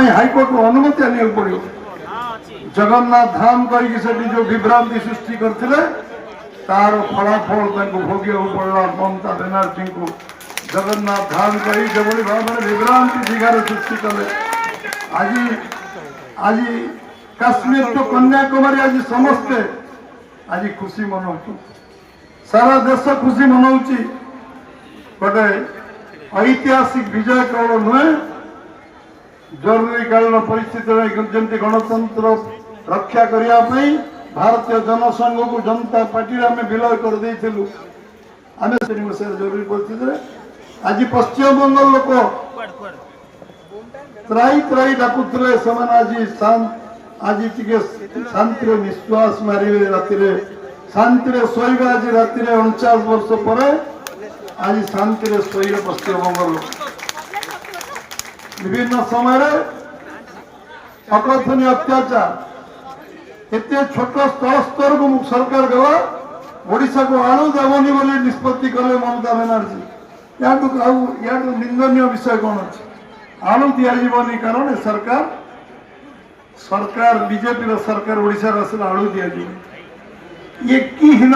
high court अनुमति आने पड़ो जगन्नाथ धाम कहीं जो विभ्रांति सृष्टि करते तार फलाफल भोगे पड़ा ममता बनर्जी को जगन्नाथ धाम कही जो भाव में विभ्रांति शिकार सृष्टि कले आज आज काश्मीर तो कन्याकुमारी आज समस्ते आज खुशी मनाऊ सारा देश खुशी मनाऊ गोटे ऐतिहासिक विजय केवल नुहे जरूरीकालीन परिस्थिति जमी गणतंत्र रक्षा करने भारतीय जनसंघ को जनता पार्टी आम विलय कर जरूरी परिस्थिति आज पश्चिम बंगाल लोक त्राई त्राई डाकुले आज आज शांति निश्वास मारे राति शांति शोबा आज राति 49 वर्ष पर आज शांति शोले पश्चिम बंगाल लोक विभिन्न समय अकथनीय अत्याचार एत छोट स्थल स्तर को सरकार गला ओडिशा को आणु देवनी बोली निष्पत्ति कले ममता बनर्जी या निंदनीय विषय कौन अच्छे आणु दिज्वनी कारण सरकार सरकार बीजेपी सरकार ओडिशा आसले आणु दि ये कि